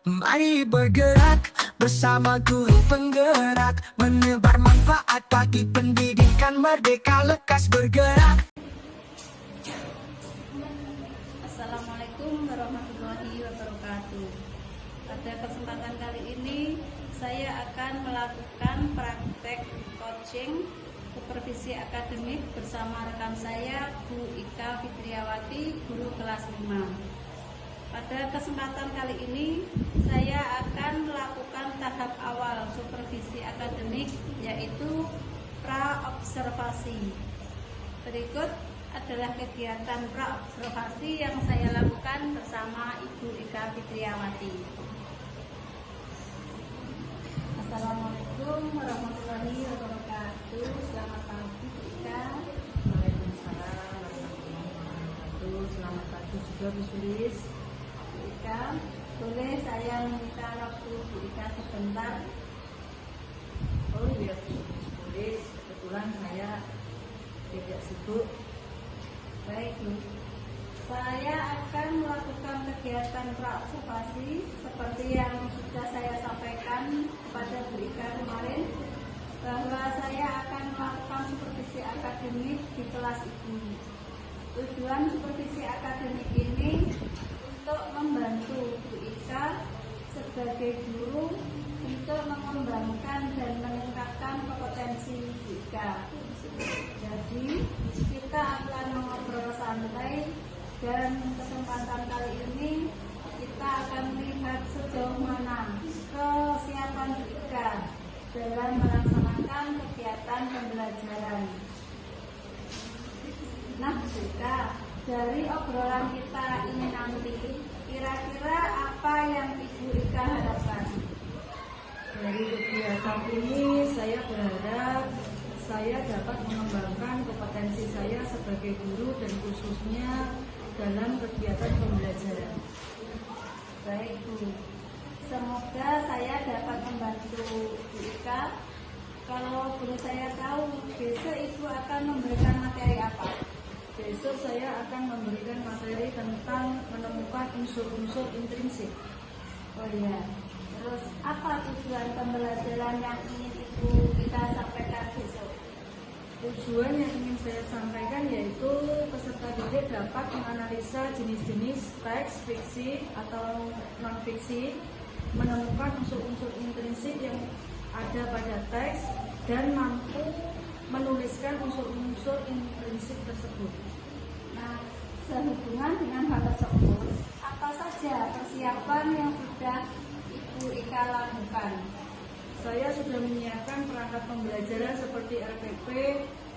Mari bergerak bersama guru penggerak, menebar manfaat bagi pendidikan merdeka, lekas bergerak. Assalamualaikum warahmatullahi wabarakatuh. Pada kesempatan kali ini saya akan melakukan praktek coaching supervisi akademik bersama rekan saya Bu Ika Fitriawati, guru kelas 5. Pada kesempatan kali ini saya akan melakukan tahap awal supervisi akademik, yaitu pra-observasi. Berikut adalah kegiatan pra-observasi yang saya lakukan bersama Ibu Ika Fitriawati. Assalamualaikum warahmatullahi wabarakatuh. Selamat pagi Bu Ika. Waalaikumsalam warahmatullahi wabarakatuh. Selamat pagi juga Bu Sulis. Bu Ika, boleh saya meminta waktu Bu Ika sebentar? Oh iya Bu Sulis, kebetulan saya tidak sibuk. Baik Bu, saya akan melakukan kegiatan pra-observasi seperti yang sudah saya sampaikan kepada Bu Ika kemarin, bahwa saya akan melakukan supervisi akademik di kelas Ibu. Tujuan supervisi akademik ini untuk membantu Bu Ika sebagai guru untuk mengembangkan dan meningkatkan kompetensi Bu Ika. Jadi kita akan mengobrol santai, dan kesempatan kali ini kita akan melihat sejauh mana kesiapan Bu Ika dalam melaksanakan kegiatan pembelajaran. Nah Bu Ika, dari obrolan kita ini nanti, kira-kira apa yang Ibu Ika harapkan? Dari kegiatan ini saya berharap saya dapat mengembangkan kompetensi saya sebagai guru dan khususnya dalam kegiatan pembelajaran. Baik Bu, semoga saya dapat membantu Bu Ika. Kalau boleh saya tahu, besok Ibu akan memberikan materi apa? Besok saya akan memberikan materi tentang menemukan unsur-unsur intrinsik. Oh iya, terus apa tujuan pembelajaran yang ingin Ibu Ika sampaikan besok? Tujuan yang ingin saya sampaikan yaitu peserta didik dapat menganalisa jenis-jenis teks fiksi atau non-fiksi, menemukan unsur-unsur intrinsik yang ada pada teks, dan mampu menuliskan unsur-unsur intrinsik tersebut. Nah, sehubungan dengan hal tersebut, apa saja persiapan yang sudah Ibu Ika lakukan? Saya sudah menyiapkan perangkat pembelajaran seperti RPP,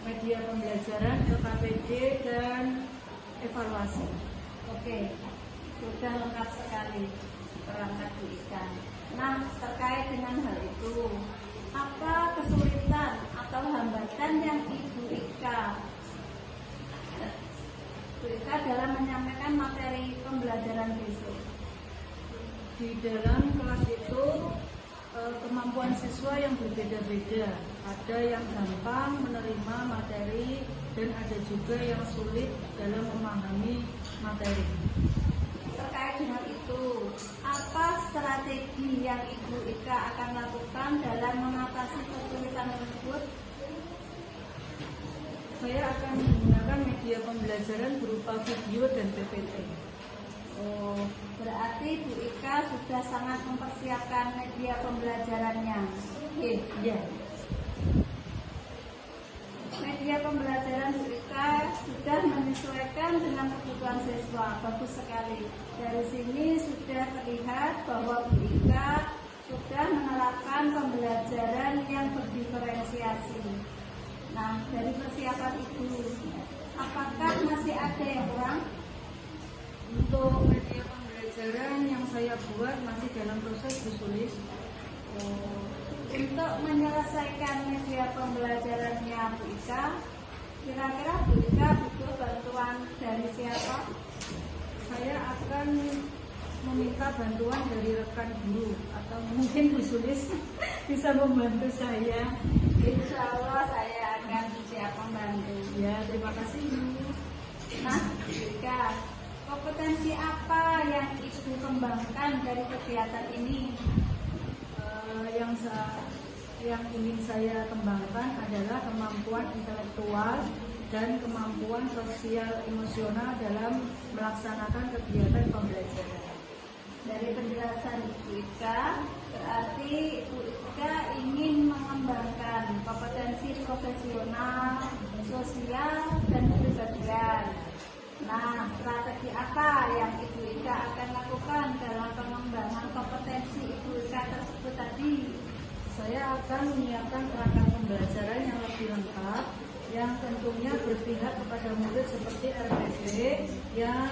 media pembelajaran, LKPD, dan evaluasi. Oke, sudah lengkap sekali perangkat Bu Ika. Nah, terkait dengan hal itu, apa kesulitan atau hambatan yang Ibu Ika dalam menyampaikan materi pembelajaran besok? Di dalam kelas itu kemampuan siswa yang berbeda-beda. Ada yang gampang menerima materi dan ada juga yang sulit dalam memahami materi. Terkait dengan itu, apa strategi yang Ibu Ika akan lakukan dalam mengatasi kesulitan tersebut? Saya akan menggunakan media pembelajaran berupa video dan PPT. Oh, berarti Bu Ika sudah sangat mempersiapkan media pembelajarannya. Ya. Media pembelajaran Bu Ika sudah menyesuaikan dengan kebutuhan siswa. Bagus sekali. Dari sini sudah terlihat bahwa Bu Ika sudah menerapkan pembelajaran yang berdiferensiasi. Nah, dari persiapan itu, apakah masih ada yang kurang? Untuk media pembelajaran yang saya buat masih dalam proses ditulis. Untuk menyelesaikan media pembelajarannya Bu Ika, kira-kira Bu Ika butuh bantuan dari siapa? Saya akan meminta bantuan dari rekan guru atau mungkin Bu Sulis bisa membantu saya. Insya Allah saya akan siap membantu. Ya, terima kasih Bu. Nah, Bu Ika, kompetensi apa yang Ibu kembangkan kembangkan dari kegiatan ini? Yang ingin saya kembangkan adalah kemampuan intelektual dan kemampuan sosial emosional dalam melaksanakan kegiatan pembelajaran. Dari penjelasan Ibu Ika, berarti Ibu Ika ingin mengembangkan kompetensi profesional, sosial, dan kepribadian. Nah, strategi apa yang Ibu Ika akan lakukan dalam pengembangan kompetensi Ibu Ika tersebut tadi? Saya akan menyiapkan perangkat pembelajaran yang lebih lengkap yang tentunya berpihak kepada murid seperti RPP yang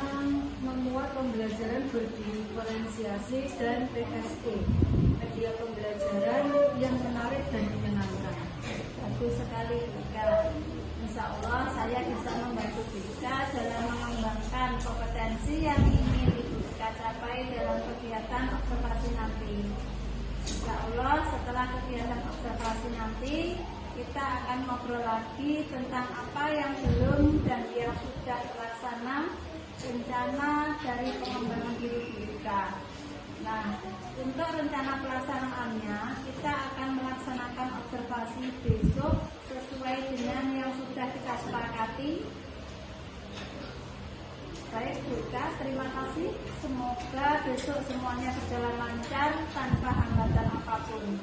memuat pembelajaran berdiferensiasi dan PSE, media pembelajaran yang menarik dan menyenangkan. Bagus sekali Ibu Ika. Insya Allah saya bisa membantu Ibu Ika dalam mengembangkan kompetensi yang ingin Ibu Ika capai dalam kegiatan observasi nanti. Insya Allah setelah kegiatan observasi nanti kita akan ngobrol lagi tentang apa yang belum dan yang sudah terlaksana rencana dari pengembangan diri Ibu Ika. Nah, untuk rencana pelaksanaannya kita akan melaksanakan observasi besok sesuai dengan yang sudah kita sepakati. Baik Bu Ika, terima kasih. Semoga besok semuanya berjalan lancar tanpa hambatan apapun.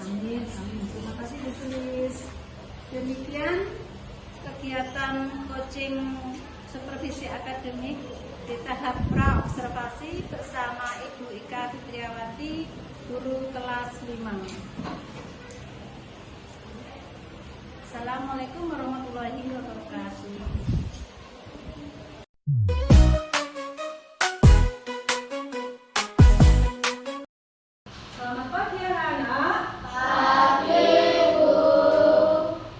Amin, amin. Terima kasih Bu Sulis. Demikian kegiatan coaching supervisi akademik di tahap pra-observasi bersama Ibu Ika Fitriawati, guru kelas 5. Assalamualaikum warahmatullahi wabarakatuh. Selamat pagi anak-anak.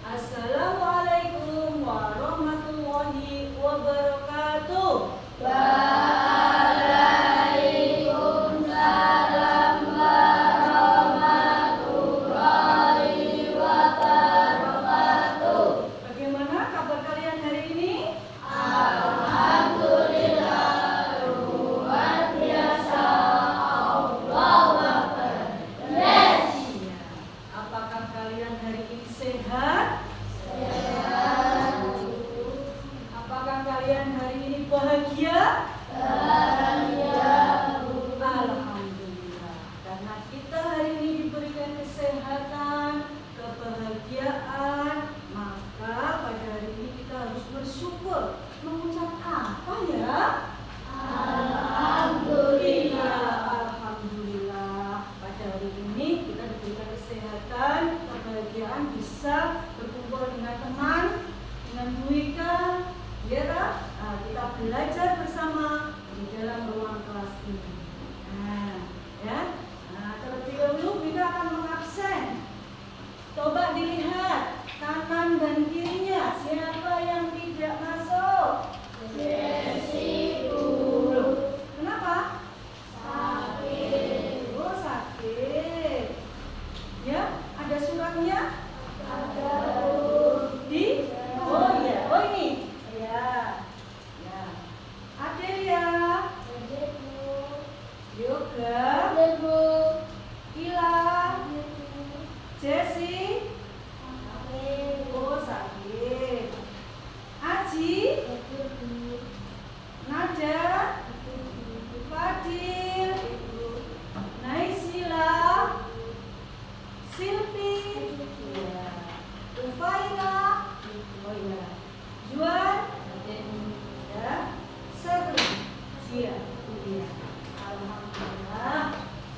Assalamualaikum warahmatullahi wabarakatuh. Bagaimana kabar kalian hari ini? Iya. Apakah kalian hari ini sehat? Apakah kalian hari ini bahagia? Alhamdulillah. Karena kita hari ini diberikan kesehatan, kebahagiaan, maka pada hari ini kita harus bersyukur. Mengucap apa ya? Alhamdulillah. Pada hari ini kita diberikan kesehatan, kebahagiaan, bisa berkumpul dengan teman, dengan Bu Ika, ya. Nah, kita belajar bersama di dalam ruang kelas ini. Nah, ya. Nah, terlebih dahulu Bu Ika akan mengabsen. Coba dilihat kanan dan kirinya, siapa yang tidak masuk? Kenapa? Oh, sakit. Ya, ada suratnya? Di? Oh iya, oh ini. Ya. Ya. Adelia. Yoga. Ila. Jesse. Oh, sakit. Aji. Nada. Fadil. Naisila. Silvi. Ya. Ufaila. Oh iya. Juan. Ya. Sabri. Iya. Iya. Alhamdulillah.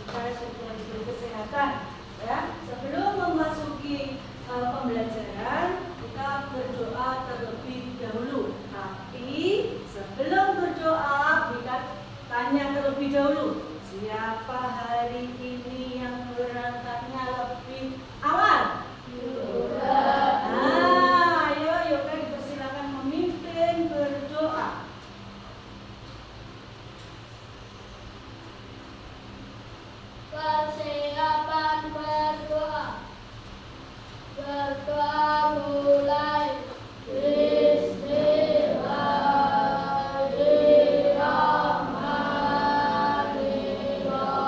Kita sudah diberi kesehatan. Ya. Sebelum memasuki pembelajaran, kita berdoa terlebih dahulu. Tapi sebelum berdoa, kita tanya terlebih dahulu. Siapa hari ini yang berangkatnya lebih awal? Nah, ayo Yoga dipersilakan memimpin berdoa. Persiapan berdoa. Berdoa mulai. Bismillahirrahmanirrahim.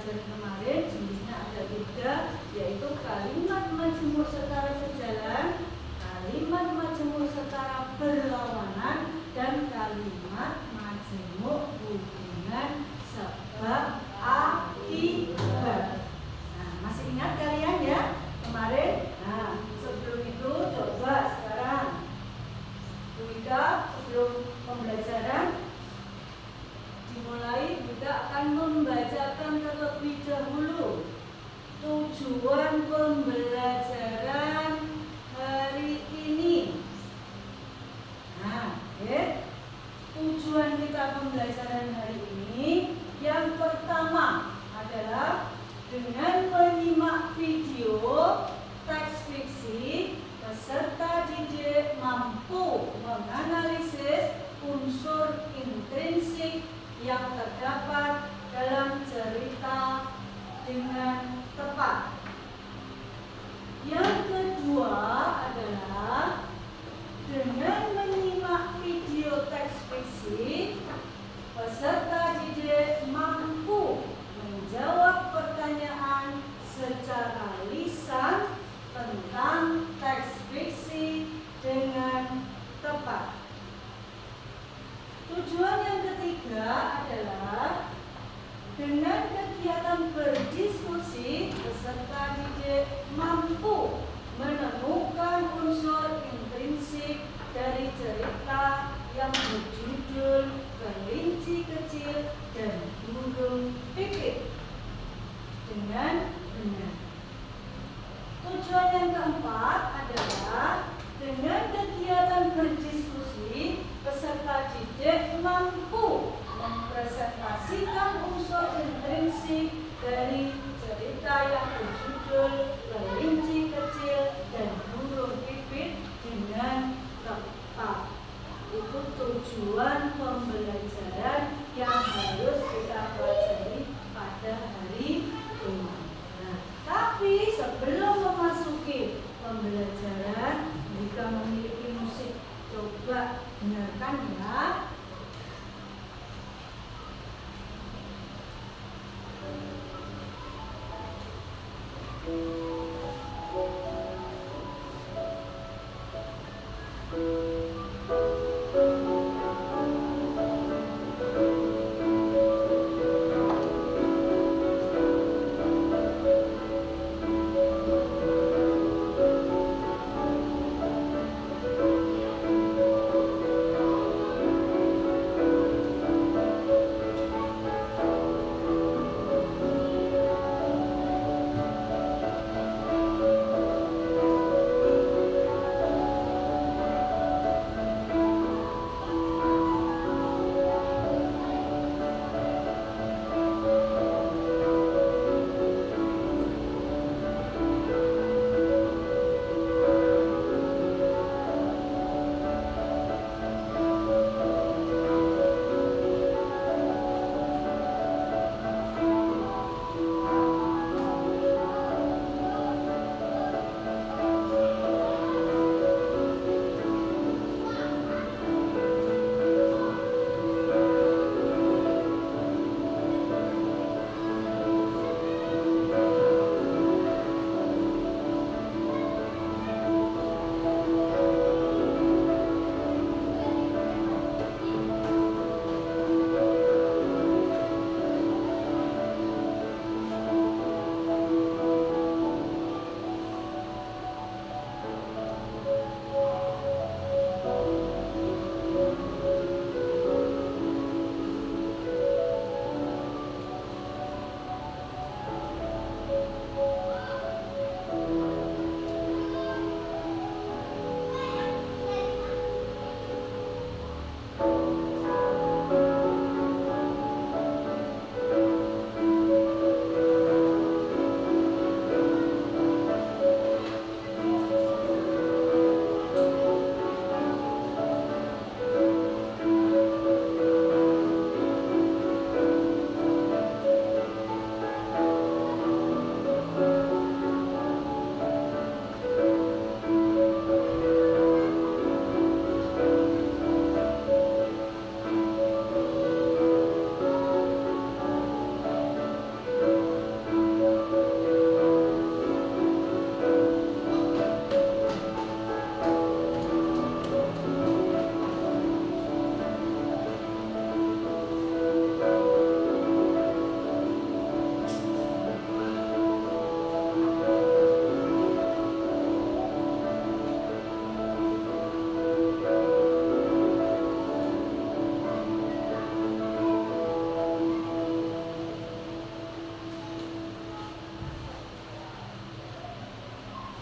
pelajaran kemarin jenisnya ada 3, yaitu kalimat majemuk setara sejalan, kalimat majemuk setara berlawanan, dan kalimat majemuk hubungan sebab akibat. Nah, masih ingat kalian ya kemarin? Nah, sebelum itu coba sekarang Bu Ika, sebelum pembelajaran dimulai, kita akan membacakan terlebih dahulu tujuan pembelajaran hari ini. Nah, tujuan kita pembelajaran hari ini yang pertama adalah dengan menyimak video teks fiksi, peserta didik mampu menganalisis unsur intrinsik yang terdapat dalam cerita dengan tepat. Yang kedua adalah dengan menyimak video teks fiksi, peserta didik mampu menjawab pertanyaan secara lisan tentang teks fiksi dengan tepat. Tujuan yang ketiga adalah dengan kegiatan berdiskusi, peserta didik mampu menemukan unsur intrinsik dari cerita yang berjudul Kelinci Kecil dan Burung Pipit dengan benar. Tujuan yang keempat adalah dengan kegiatan berdiskusi, peserta didik mampu mempresentasikan unsur intrinsik dari cerita yang berjudul Kelinci Kecil dan Burung Pipit dengan tepat. Itu tujuan pembelajaran yang harus kita pelajari pada hari ini. Nah, tapi sebelum memasuki pembelajaran, jika memiliki musik, coba dengarkan ya.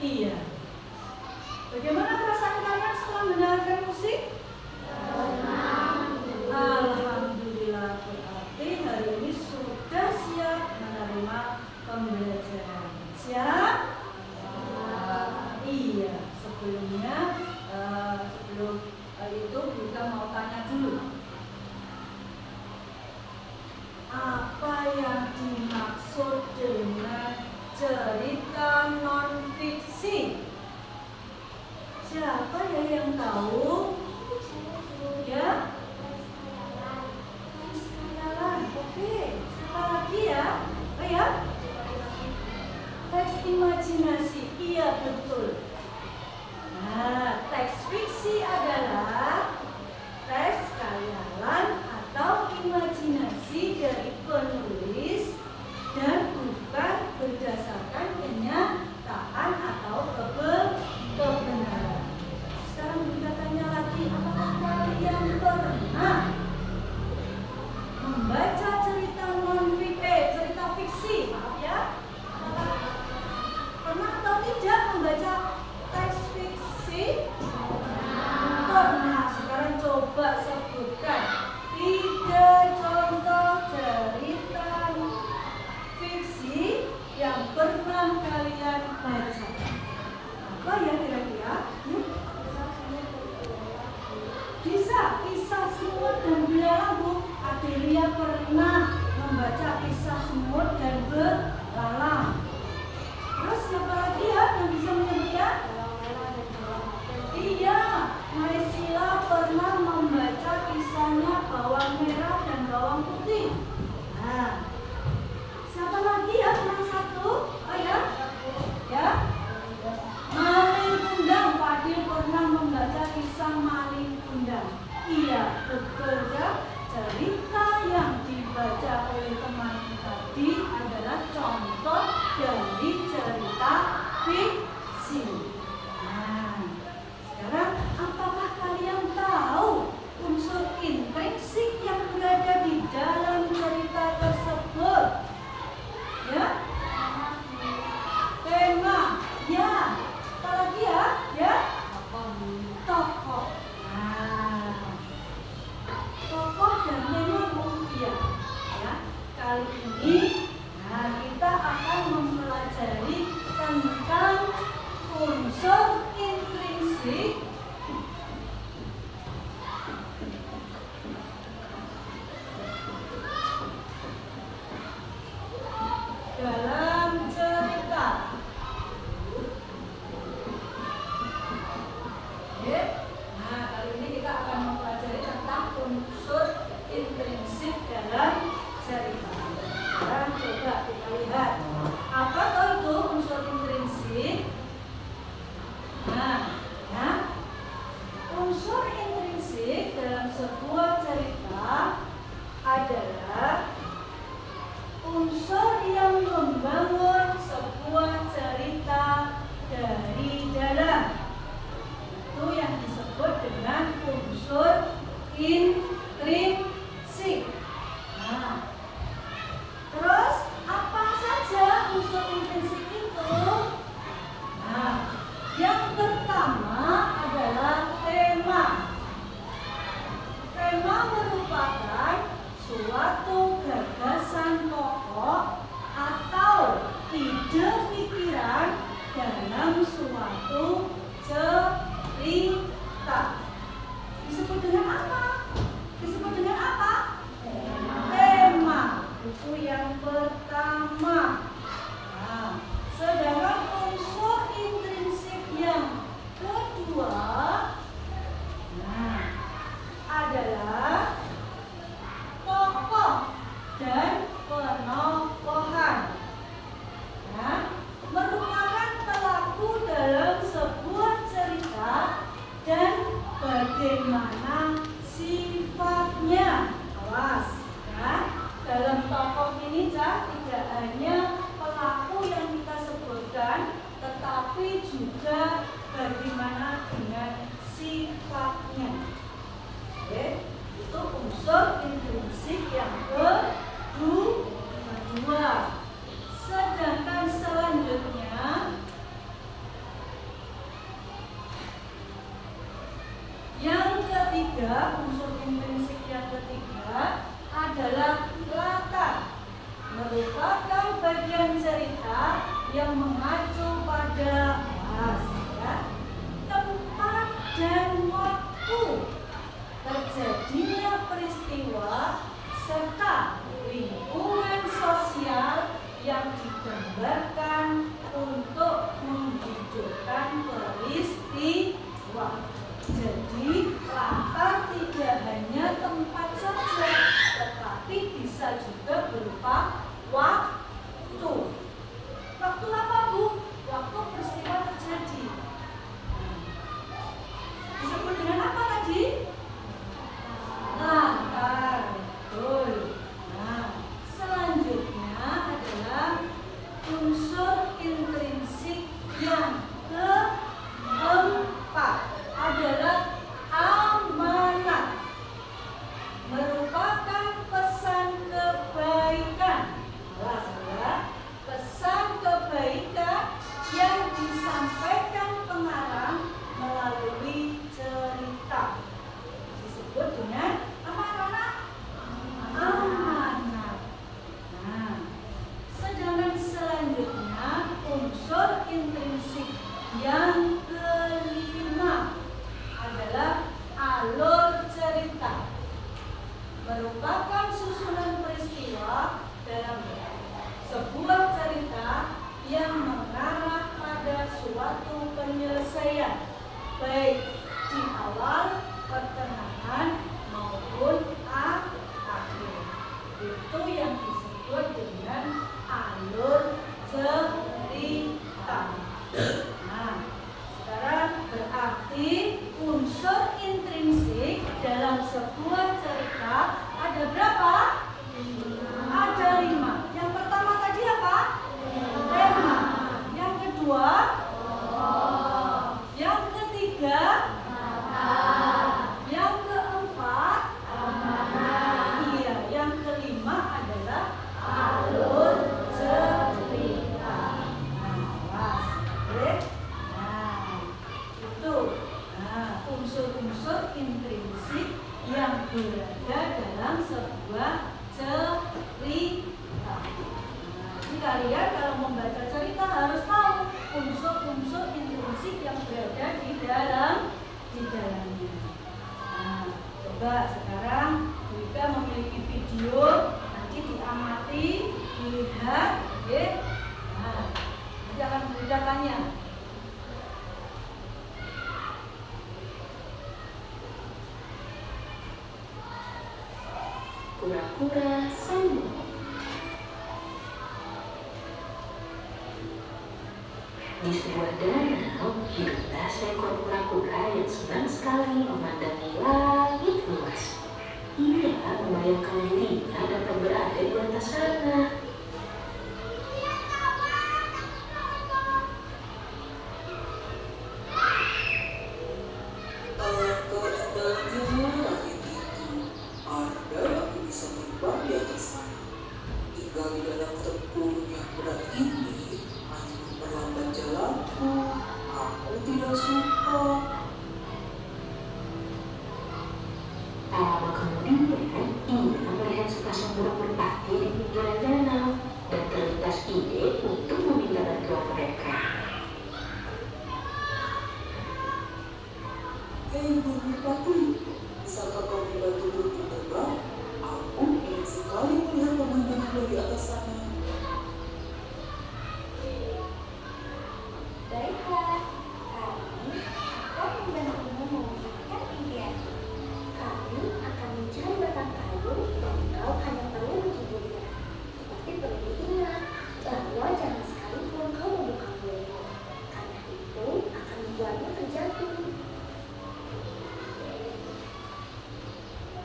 Iya. Bagaimana perasaan kalian setelah mendengarkan musik? Alhamdulillah, berarti hari ini sudah siap menerima pembelajaran. Siap? Iya. Sebelumnya, sebelum itu kita mau tanya dulu. Apa yang dimaksud dengan cerita non-fiksi? Siapa ya yang tahu? Ya? Khayalan. Oke. Siapa lagi ya? Oh ya? Teks imajinasi. Iya, betul. Nah, teks fiksi adalah teks khayalan atau imajinasi dari penulis dan bukan berdasarkan kenyataan atau kebenaran. Sekarang kita tanya lagi, apakah kalian pernah membaca cerita cerita fiksi? Maaf ya. Pernah atau tidak membaca teks fiksi? Pernah. Sekarang coba sebutkan 3 contoh cerita fiksi yang pernah kalian baca. Apa ya kira-kira? Kisah semut dan belalang. Adelia pernah membaca kisah semut dan belalang. Terus siapa lagi ya yang bisa menyebutkan? Iya, Maisila pernah membaca kisahnya bawang merah dan bawang putih. Nah, siapa lagi ya? Cuma satu? Oh ya? Ya? Maling Kundang. Fadil pernah membaca kisah Maling Kundang. Iya, betul ya. Cerita yang dibaca oleh teman tadi adalah contoh dari cerita fiksi. Nah, sekarang apakah kalian tahu unsur intrinsik yang berada di dalam cerita tersebut? Ya? Tema. Ya. Apa lagi ya? Ya? Tokoh. Nah, tokoh dan tema ya. Ya. Kali ini kita akan mempelajari tentang unsur intrinsik dalam cerita. Oke. Nah, kali ini kita akan mempelajari tentang unsur intrinsik dalam cerita. Sekarang coba kita lihat. Apa itu unsur intrinsik? Nah, ya. Unsur intrinsik dalam sebuah cerita adalah unsur yang membangun sebuah cerita dari dalam. Itu yang disebut dengan unsur intrinsik. Nah, terus apa saja unsur intrinsik itu? Nah, yang pertama adalah tema. Tema merupakan suatu gagasan pokok atau ide pikiran dalam suatu cerita. Disebut dengan apa? Disebut dengan apa? Tema. Itu yang pertama. Nah, sedangkan unsur intrinsik yang kedua adalah tokoh dan penokohan. Ya. cerita yang mengacu pada tempat dan waktu terjadinya peristiwa serta lingkungan sosial yang digambarkan untuk menghidupkan peristiwa. Jadi latar tidak hanya tempat saja, tetapi bisa juga berupa waktu. Waktu apa, Bu? Waktu peristiwa terjadi. Disebut dengan apa tadi? Latar. Betul. Nah, selanjutnya adalah unsur intrinsik yang keempat adalah amanat. Merupakan pesan kebaikan. Pesan kebaikan yang disampaikan pengarang melalui cerita. Disebut dengan apa, anak-anak? Amanat. Nah, sedangkan selanjutnya unsur intrinsik yang kelima adalah alur cerita. Merupakan susunan peristiwa dalam sebuah cerita yang mengarah pada suatu penyelesaian, baik di awal, pertengahan, maupun akhir. Itu yang disebut dengan alur cerita. Nah, sekarang berarti unsur intrinsik dalam sebuah cerita ada berapa? Ada 5. Yang pertama tadi apa? Tema. Yang kedua? Yang ketiga? Yang keempat? Iya, yang kelima adalah alur cerita. Nah, oke. Nah, itu. Nah, unsur-unsur intrinsik yang berada dalam sebuah cerita. Jadi kalian kalau membaca cerita harus tahu unsur-unsur intrinsik yang berada di dalamnya. Nah, coba sekarang kita memiliki video, nanti diamati, dilihat, ya. Nah, nanti akan kita tanya. Kura-kura Sambung. Di sebuah danau hiduplah seekor kura-kura yang senang sekali memandangi langit luas. Ia membayangkan dirinya dapat berada di atas sana.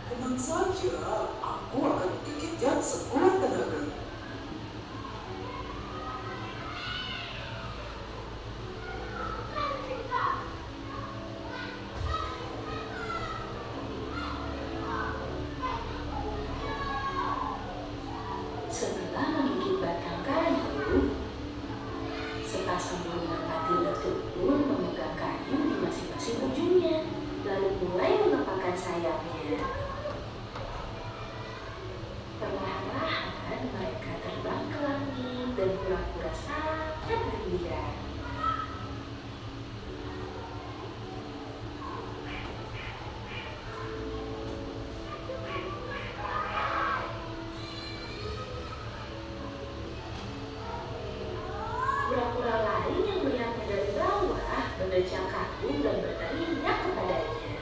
Tenang saja, aku akan menggigitnya sekuat tenaga. Setelah menggigit batang kayu, sepasang burung merpati letut pun memegang kayu di masing-masing ujungnya, lalu mulai mengepakkan sayapnya. Perlahan-lahan mereka terbang ke langit dan kura-kura sangat gembira. Kura-kura lain yang melihatnya dari bawah mendecak kagum dan berteriak kepadanya.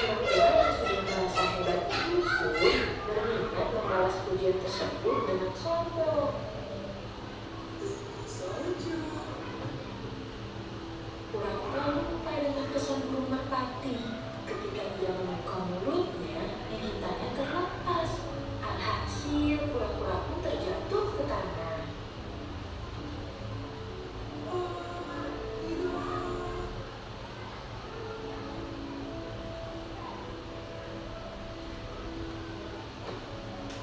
Kura-kura yang sudah merasa hebat itu pun berniat membalas pujian tersebut dengan sombong. Saja. Kura-kura lupa dengan pesan burung merpati. Ketika ia membuka mulutnya, gigitannya terlepas. Alhasil, kura-kura pun terjatuh ke tanah.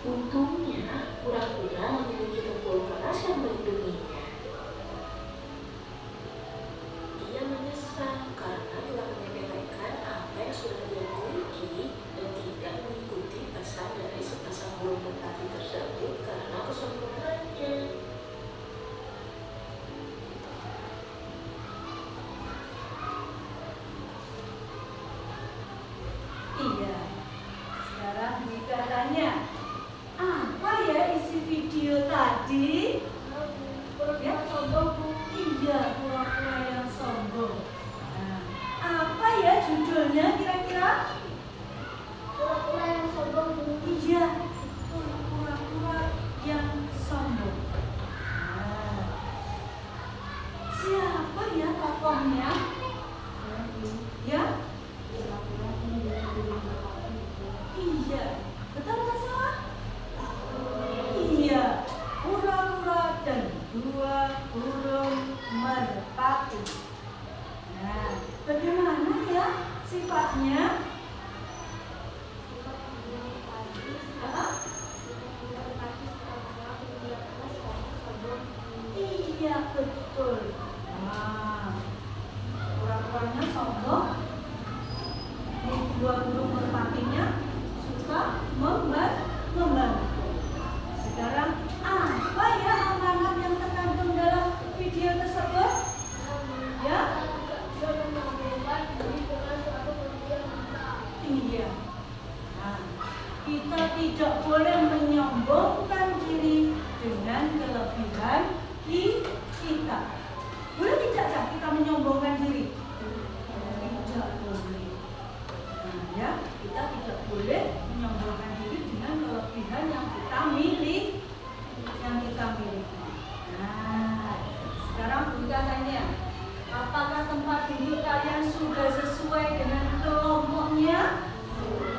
Untungnya, kura-kura memiliki tumpul keras yang melindunginya. Ia menyesal karena telah menyepelekan apa yang sudah dia miliki dan tidak mengikuti pesan dari sepasang burung merpati tersebut karena kesombongannya. Iya. Sekarang Wika tanya, apa ya isi video tadi? Ya, sombong. Iya, pura-pura yang sombong. Nah, apa ya judulnya kira-kira? Pura-pura yang sombong. Iya, pura-pura yang sombong. Nah, siapa ya tokohnya? Ya? Iya, betul nggak salah? Iya, kura-kura dan dua burung merpati. Nah, bagaimana ya sifatnya? Iya, betul. Nah, kura-kuranya sombong. Dua burung merpatinya suka membantu. Sekarang apa ya amanat yang terkandung dalam video tersebut? Ya? Iya. Nah, kita tidak boleh menyombongkan diri dengan kelebihan kita. Boleh tidak ya kita menyombongkan diri? Tidak boleh. Nah, ya, kita tidak boleh menyombongkan diri dengan kelebihan yang kita miliki. Nah, sekarang Bunda tanya, apakah tempat duduk kalian sudah sesuai dengan kelompoknya?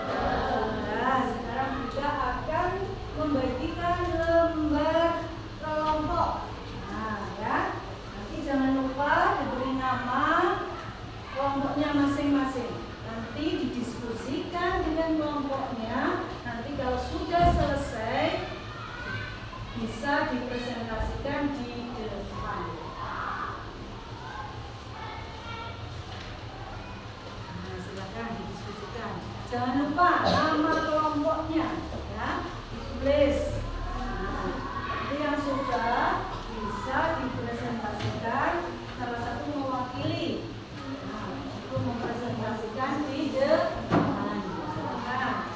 Nah, sekarang Bunda akan membagikan lembar kelompok. Nah, ya, nanti jangan lupa diberi nama kelompoknya masing-masing. Nanti didiskusikan dengan kelompoknya. Nanti kalau sudah selesai bisa dipresentasikan di depan. Nah, silakan didiskusikan. Jangan lupa nama kelompoknya, ya, ditulis. Nah, nanti yang sudah bisa dipresentasikan, salah satu mewakili. Nah, itu mempresentasikan di depan. Silakan.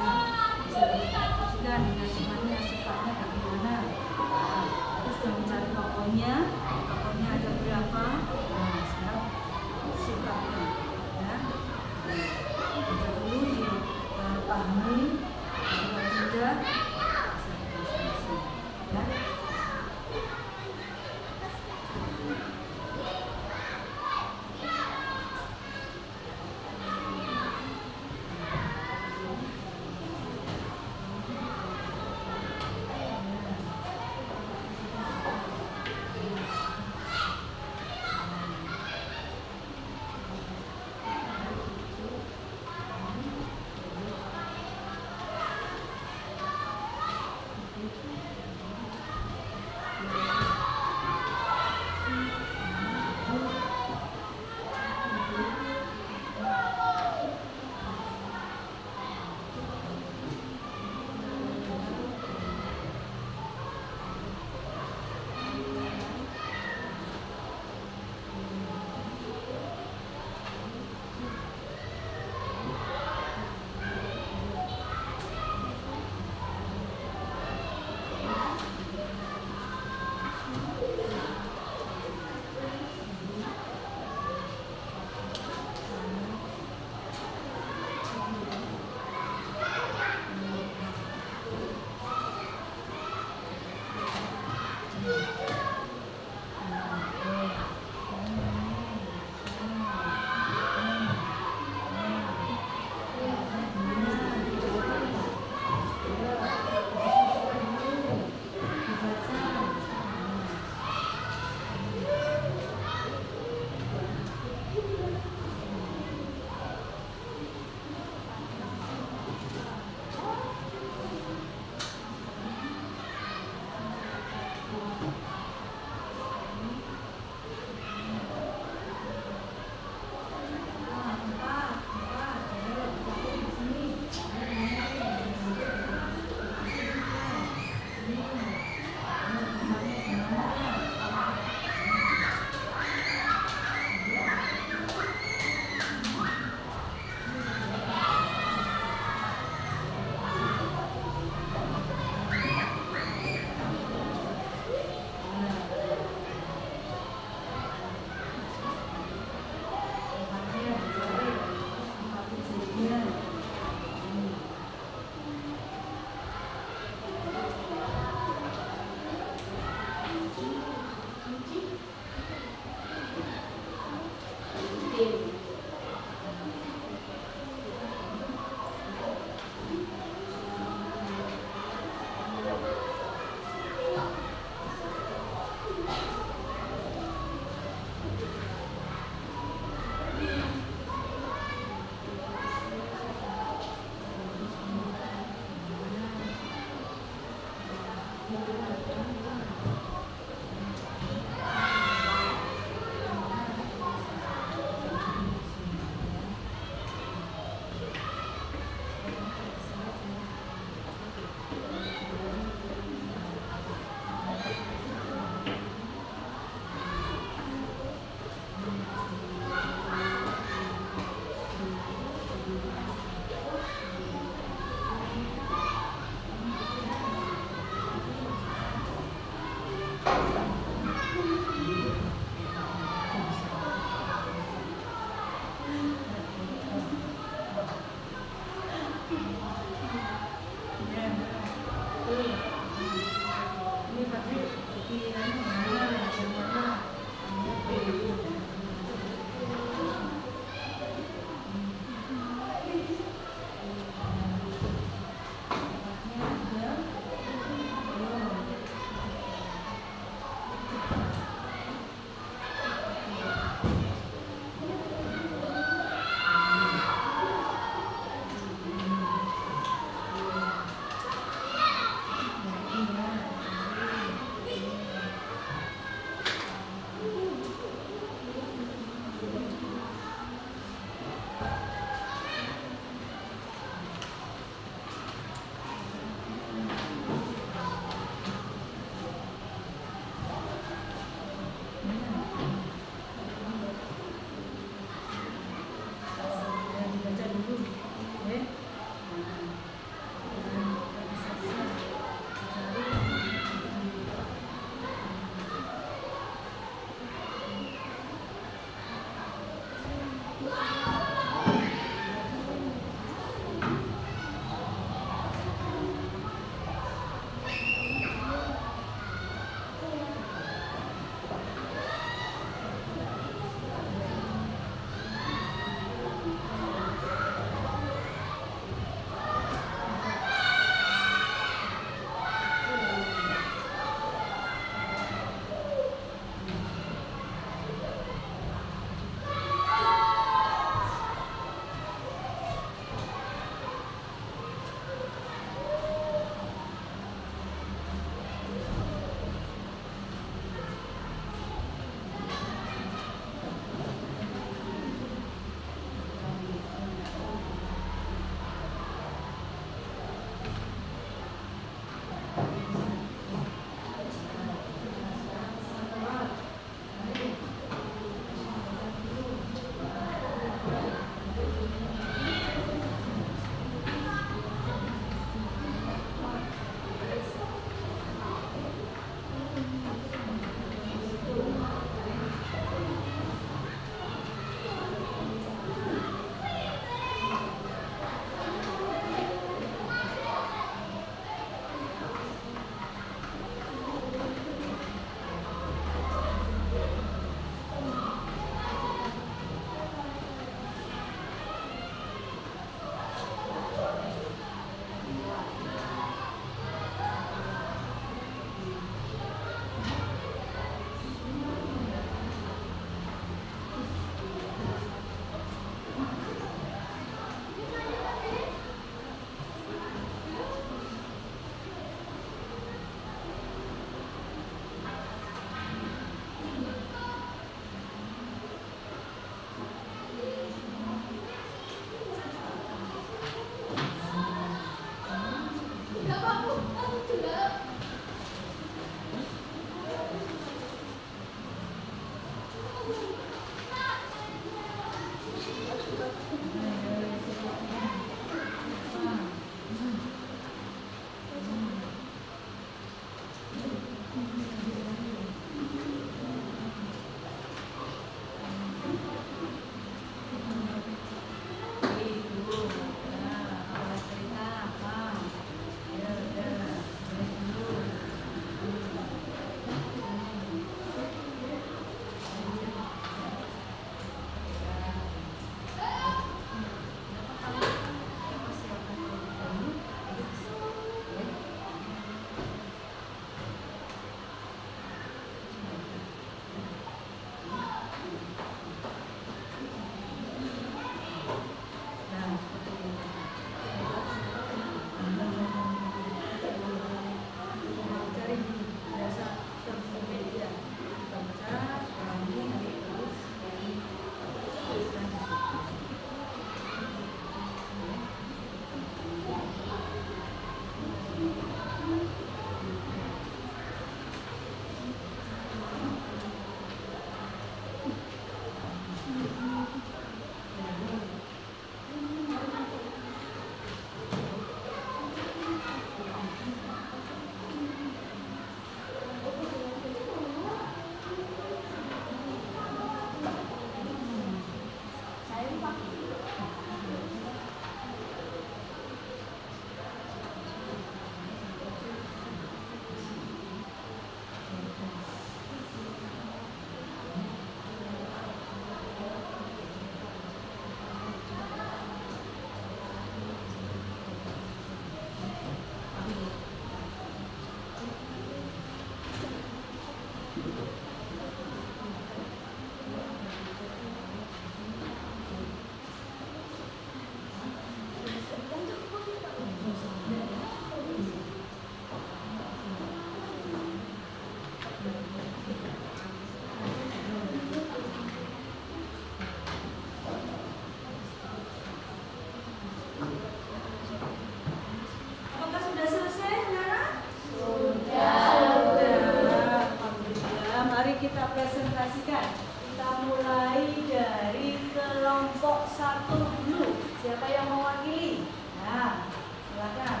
Kita mulai dari kelompok 1 dulu. Siapa yang mewakili? Nah, silakan.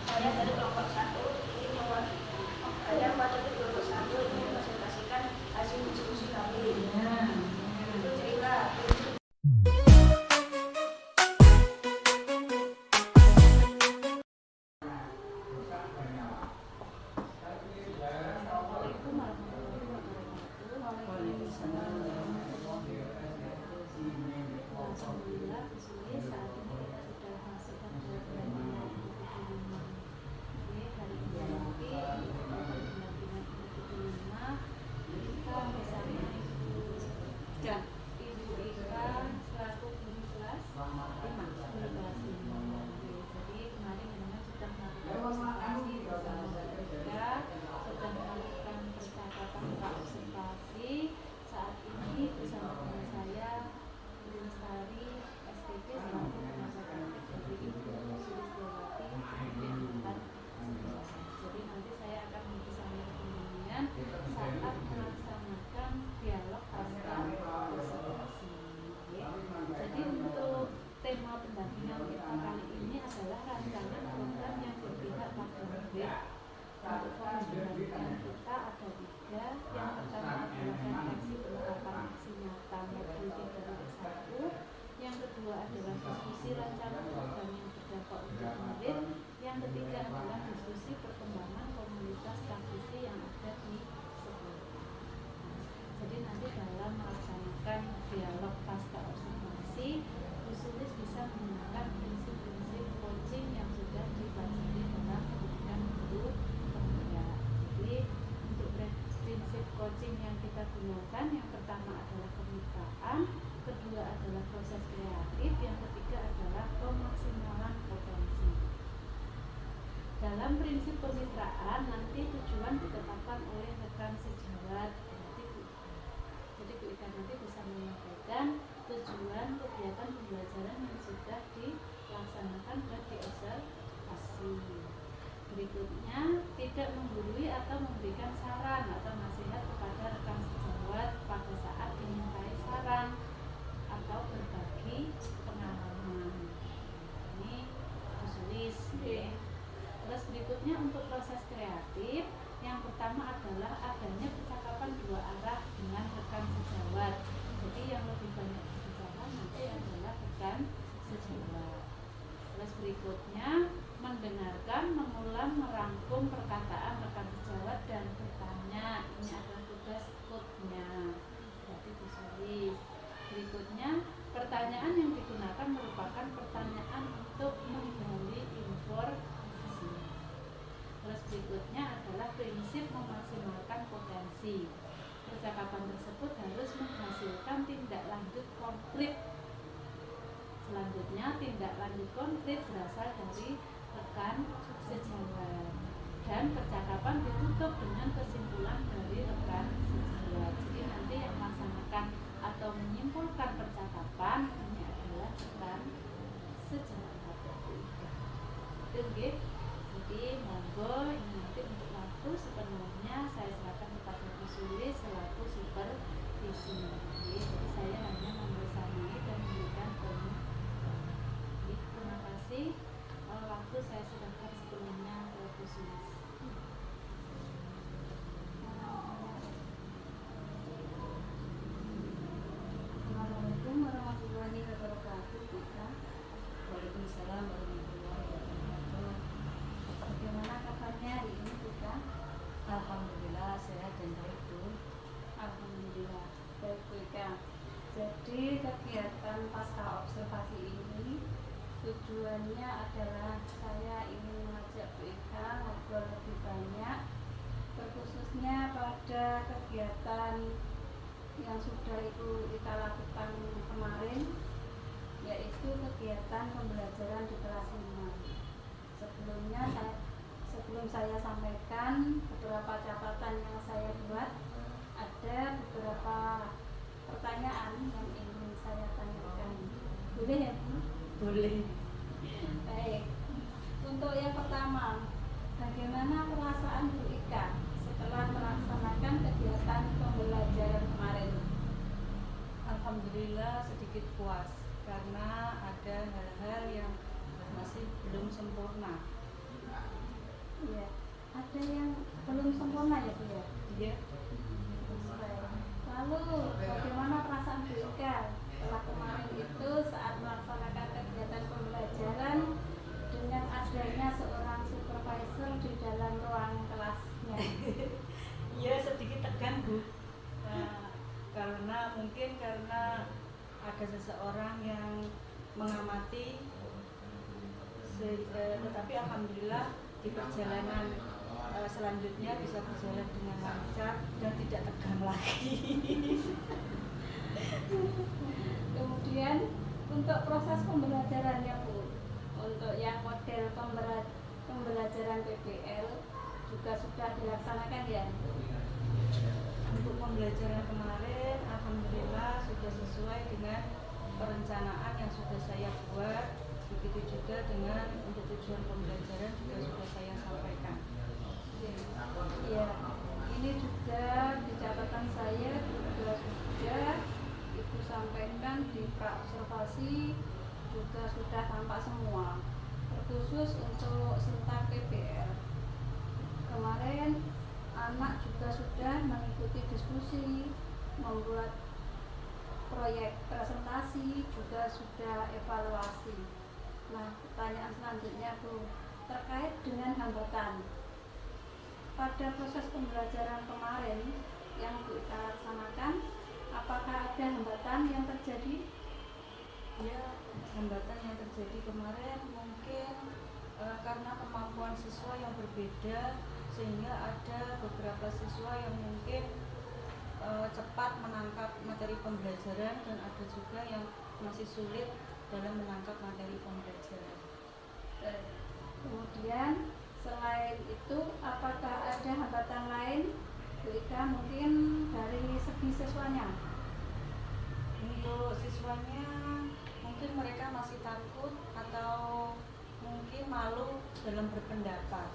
Saya dari kelompok 1 ini saya pada kelompok 1 ini mempresentasikan hasil diskusi kami. Nah, Itu cerita. Alhamdulillah, Bismillah, saat ini kita sudah masuk ke bulan yang ke-25. Jadi hari ini nanti untuk pendampingan ke-25 kita bersama Ibu Ika selaku guru kelas 5. Jadi kemarin memang sudah melakukan observasi bersama Ibu Ika, sudah melakukan percakapan observasi. Saat ini bersama dengan saya Lestari SPP selaku penasihat praktik dari Ibu Sulistiawati Kementerian. Jadi nanti saya akan bersama dengan saat melaksanakan dialog pasca observasi. Jadi untuk tema pendampingan kita kali ini adalah rancangan program yang berpihak pada murid. Untuk fokus pendampingan kita ada 3. Yang pertama adalah refleksi penerapan aksi nyata modul 3.1. Yang kedua adalah diskusi rancangan program yang berdampak untuk murid. Yang ketiga adalah diskusi perkembangan komunitas praktisi yang ada di sekolah. Jadi nanti dalam melaksanakan dialog pasca observasi, Bu Sulis bisa menggunakan prinsip-prinsip coaching yang sudah dipelajari dalam pendidikan guru pemuda. Jadi untuk prinsip coaching yang kita gunakan, yang pertama adalah kemitraan, kedua adalah proses kreatif, yang ketiga adalah pemaksimalan potensi. Dalam prinsip kemitraan nanti tujuan ditetapkan oleh rekan sejawat. Jadi Bu Ika nanti bisa menyampaikan tujuan kegiatan pembelajaran yang sudah dilaksanakan dan diobservasi. Berikutnya, tidak menggurui atau memberikan saran atau nasihat kepada rekan sejawat pada saat dimintai saran atau berbagi pengalaman. Ini tulis. Terus berikutnya untuk proses kreatif, yang pertama adalah adanya percakapan 2 arah dengan rekan sejawat. Jadi yang lebih banyak berbicara nanti adalah rekan sejawat. Terus berikutnya mendengarkan, mengulang, merangkum perkataan rekan sejawat dan bertanya. Ini adalah tugas code-nya. Jadi disulis. Berikutnya pertanyaan yang digunakan merupakan pertanyaan untuk menggali informasi. Terus berikutnya adalah prinsip memaksimalkan potensi. Percakapan tersebut harus menghasilkan tindak lanjut konkret. Selanjutnya, tindak lanjut konkret berasal dari rekan sejawat. Dan percakapan ditutup dengan kesimpulan dari rekan sejawat. Jadi nanti yang melaksanakan atau menyimpulkan percakapan ini adalah rekan sejawat. Oke. Jadi monggo, ini nanti untuk waktu sepenuhnya saya serahkan kepada Bu Sulis selaku supervisi. Jadi saya hanya membersamai dan memberikan komunikasi. Terima kasih. Waktu saya serahkan sepenuhnya ke Bu Sulis. Assalamualaikum warahmatullahi wabarakatuh. Waalaikumsalam warahmatullahi wabarakatuh. Bagaimana kabarnya hari ini, Buka? Alhamdulillah sehat dan baik, Bu. Alhamdulillah. Baik, Buka. Jadi kegiatan pasca observasi ini tujuannya adalah saya ingin mengajak Bu Ika ngobrol lebih banyak, terkhususnya pada kegiatan yang sudah Ibu Ika lakukan kemarin, yaitu kegiatan pembelajaran di kelas 5. Sebelum saya sampaikan beberapa catatan yang saya buat, ada beberapa pertanyaan yang ingin saya tanyakan. Boleh ya, Bu? Boleh. Baik. Untuk yang pertama, bagaimana perasaan Bu Ika setelah melaksanakan kegiatan pembelajaran alhamdulillah sedikit puas karena ada hal-hal yang masih belum sempurna. Iya. Ada yang belum sempurna ya Bu ya? Iya. Lalu bagaimana perasaan Bu Ika setelah kemarin itu saat melaksanakan kegiatan pembelajaran dengan adanya seorang supervisor di dalam ruang kelasnya? Iya, sedikit tegang Bu. Karena ada seseorang yang mengamati, tetapi alhamdulillah di perjalanan selanjutnya bisa berjalan dengan lancar dan tidak tegang lagi. Kemudian untuk proses pembelajarannya Bu, untuk yang model pembelajaran PBL juga sudah dilaksanakan ya? Untuk pembelajaran kemarin alhamdulillah sudah sesuai dengan perencanaan yang sudah saya buat. Begitu juga dengan untuk tujuan pembelajaran juga sudah saya sampaikan. Ya, ini juga di catatan saya juga sudah Ibu sampaikan di pra-observasi juga sudah tampak semua, terkhusus untuk sentak PBL. Kemarin anak juga sudah mengikuti diskusi, membuat proyek presentasi, juga sudah evaluasi. Nah, pertanyaan selanjutnya Bu, terkait dengan hambatan pada proses pembelajaran kemarin yang Bu Ika laksanakan, apakah ada hambatan yang terjadi? Ya, hambatan yang terjadi kemarin mungkin karena kemampuan siswa yang berbeda, sehingga ada beberapa siswa yang mungkin cepat menangkap materi pembelajaran dan ada juga yang masih sulit dalam menangkap materi pembelajaran. Kemudian selain itu, apakah ada hambatan lain Bu Ika mungkin dari segi siswanya? Untuk siswanya mungkin mereka masih takut atau mungkin malu dalam berpendapat,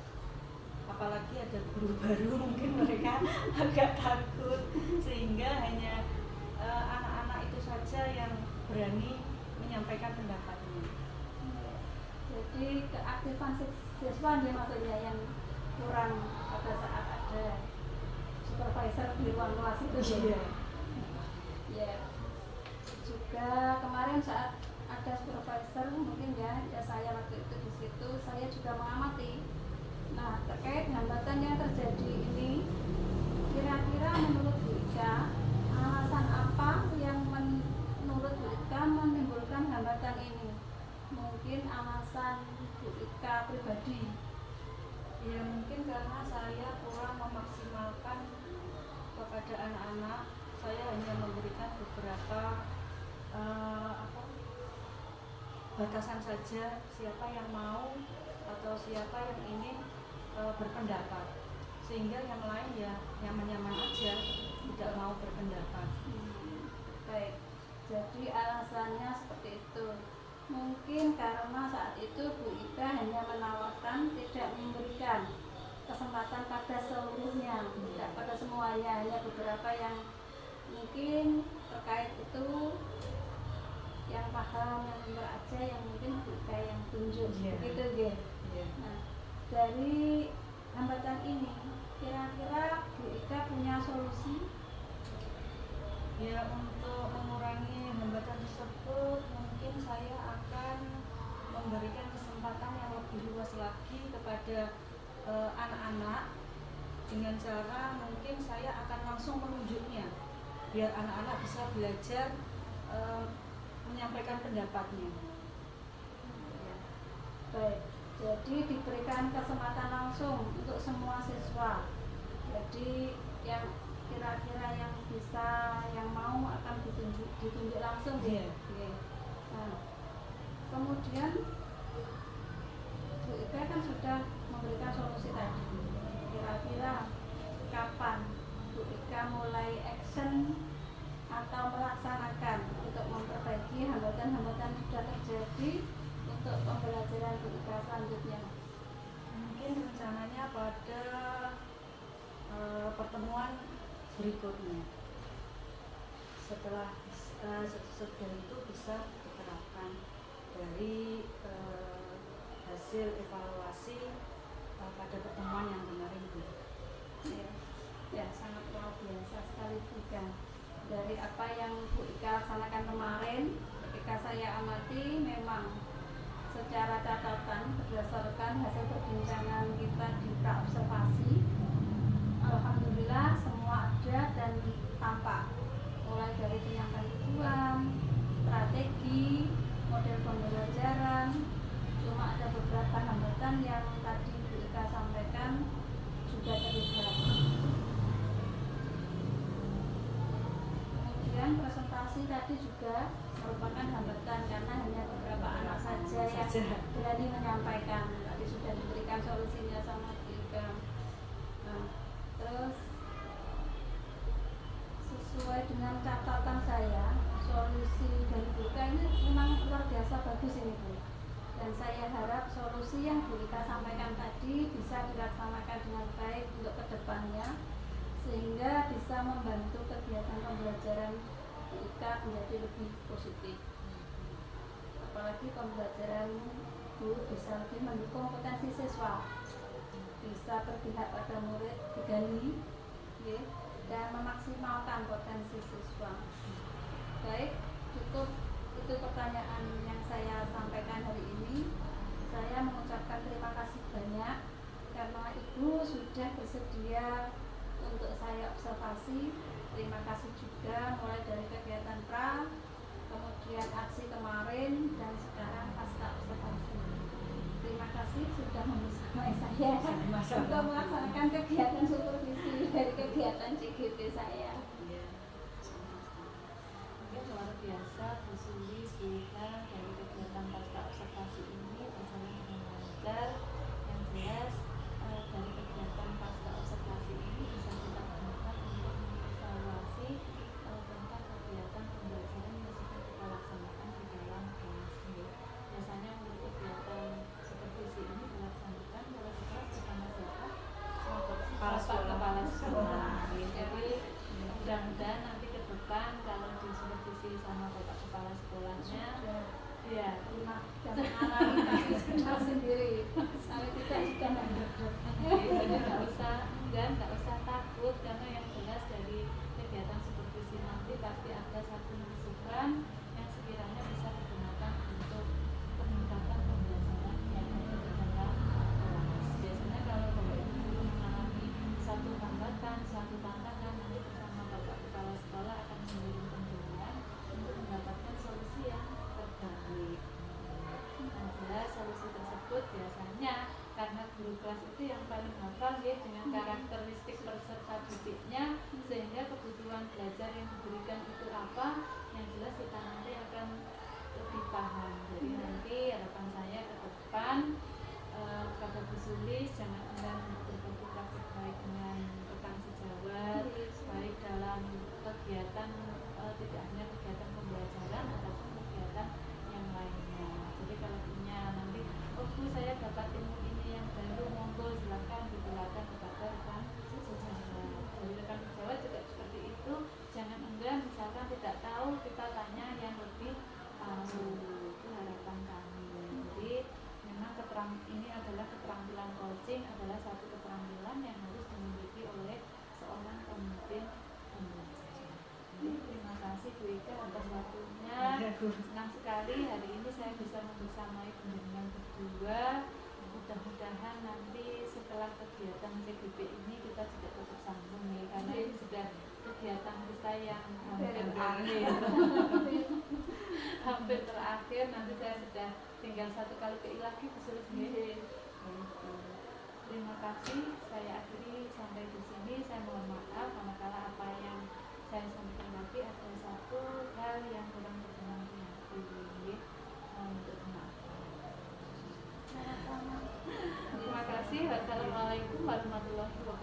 apalagi ada guru baru, mungkin mereka agak takut, sehingga hanya anak-anak itu saja yang berani menyampaikan pendapatnya. Jadi keaktifan siswa dia maksudnya yang kurang pada saat ada supervisor di ruang kelas itu. Iya. Ya. Juga kemarin saat ada supervisor mungkin ya saya waktu itu di situ saya juga mengamati. Nah, terkait hambatan yang terjadi ini, kira-kira menurut Bu Ika alasan apa yang menurut Bu Ika menimbulkan hambatan ini? Mungkin alasan Bu Ika pribadi. Ya mungkin karena saya kurang memaksimalkan kepada anak-anak. Saya hanya memberikan beberapa batasan saja, siapa yang mau atau siapa yang ingin berpendapat, sehingga yang lain ya nyaman-nyaman aja, tidak mau berpendapat. Baik, jadi alasannya seperti itu. Mungkin karena saat itu Bu Ika hanya menawarkan, tidak memberikan kesempatan pada seluruhnya, tidak pada semuanya, hanya beberapa yang mungkin terkait itu yang paham, yang benar aja, yang mungkin Bu Ika yang tunjuk, begitu ya. Nah, dari hambatan ini, kira-kira Bu Ika punya solusi? Ya, untuk mengurangi hambatan tersebut mungkin saya akan memberikan kesempatan yang lebih luas lagi kepada anak-anak, dengan cara mungkin saya akan langsung menunjuknya biar anak-anak bisa belajar menyampaikan pendapatnya. Baik, jadi diberikan kesempatan langsung untuk semua siswa. Jadi yang kira-kira yang bisa, yang mau akan ditunjuk langsung ya. Nah, kemudian Bu Ika kan sudah memberikan solusi tadi. Kira-kira kapan Bu Ika mulai action atau melaksanakan untuk memperbaiki hambatan-hambatan yang sudah terjadi untuk pembelajaran Bu Ika selanjutnya? Mungkin rencananya pada pertemuan berikutnya. setelah sesudah itu bisa diterapkan dari hasil evaluasi pada pertemuan yang kemarin itu. Ya, sangat luar biasa sekali juga. Dari apa yang Bu Ika laksanakan kemarin, ketika saya amati memang secara catatan berdasarkan hasil perbincangan kita di praobservasi, alhamdulillah semua ada dan tampak, mulai dari penyampaian tujuan, strategi, model pembelajaran. Cuma ada beberapa hambatan yang tadi Bu Ika sampaikan juga terlihat. Kemudian presentasi tadi juga merupakan hambatan karena hanya beberapa anak saja yang berani menyampaikan. Tadi sudah diberikan solusinya sama Bu Ika. Nah, terus sesuai dengan catatan saya, solusi dari Bu Ika ini memang luar biasa bagus ini Bu. Dan saya harap solusi yang Bu Ika sampaikan tadi bisa dilaksanakan dengan baik untuk kedepannya, sehingga bisa membantu kegiatan pembelajaran Bu Ika menjadi lebih positif. Apalagi pembelajaran Bu bisa lebih mendukung potensi siswa, bisa berpihak pada murid, digali, ya, dan memaksimalkan potensi siswa. Baik, cukup itu pertanyaan yang saya sampaikan hari ini. Saya mengucapkan terima kasih banyak karena Ibu sudah bersedia untuk saya observasi. Terima kasih juga mulai dari kegiatan pra, kemudian aksi kemarin, dan sekarang pasca observasi. Terima kasih sudah membersamai saya untuk melaksanakan kegiatan supervisi dari kegiatan CGP saya. Luar biasa Bu Suli, Bu Ika dari kegiatan pasca observasi ini berjalan dengan lancar. Yang jelas dari kegiatan pasca observasi ini bisa kita gunakan untuk mengevaluasi tentang kegiatan pembelajaran yang sudah kita laksanakan di dalam kelas. Biasanya untuk kegiatan supervisi ini dilaksanakan oleh sekolah bersama siapa? Kepala sekolah. Jadi mudah-mudahan nanti ke depan kalau disupervisi sama Bapak Kepala sekolahnya, ya Kita sendiri, saya tidak sudah mendodok. jadi nggak usah takut, karena yang jelas dari kegiatan supervisi nanti pasti ada satu masukan yang sekiranya bisa digunakan untuk peningkatan pembelajaran yang ada di dalam kelas. Biasanya kalau Bapak Ibu guru mengalami satu hambatan, satu tantangan, nanti bersama Bapak Kepala sekolah akan mengirim kunjungan untuk mendapatkan solusi yang terbaik. Yang jelas solusi tersebut biasanya karena guru kelas itu yang paling hafal ya, dengan karakteristik peserta didiknya, sehingga kebutuhan belajar yang diberikan itu apa, yang jelas kita nanti akan lebih paham. Jadi nanti harapan saya ke depan Bapak Bu Sulis jangan enggan berbagi praktik baik dengan rekan sejawat, baik dalam kegiatan tidak hanya kegiatan pembelajaran ataupun kegiatan yang lainnya. Jadi kalau punya nanti, oh Bu saya dapat ilmu ini yang baru, monggo silakan ditularkan kepada rekan sejawat. Dari rekan sejawat juga seperti itu, jangan enggan misalkan tidak tahu kita tanya yang lebih tahu. Itu harapan kami. Jadi memang ini adalah keterampilan coaching, adalah satu keterampilan yang harus dimiliki oleh seorang pemimpin pembelajaran. Terima kasih Bu Ika atas waktunya. Senang sekali hari ini saya bisa membersamai penjenengan berdua. Mudah-mudahan nanti setelah kegiatan CGP ini kita juga tetap sambung ya, karena ini sudah kegiatan kita yang hampir terakhir. Hampir terakhir, nanti saya sudah tinggal satu kali ke lagi kesulitan. Terima kasih, saya akhiri sampai di sini. Saya mohon maaf manakala apa yang saya sampaikan tadi ada satu hal yang kurang berkenan di hati. Untuk maaf. Terima kasih. Wassalamualaikum warahmatullahi wabarakatuh.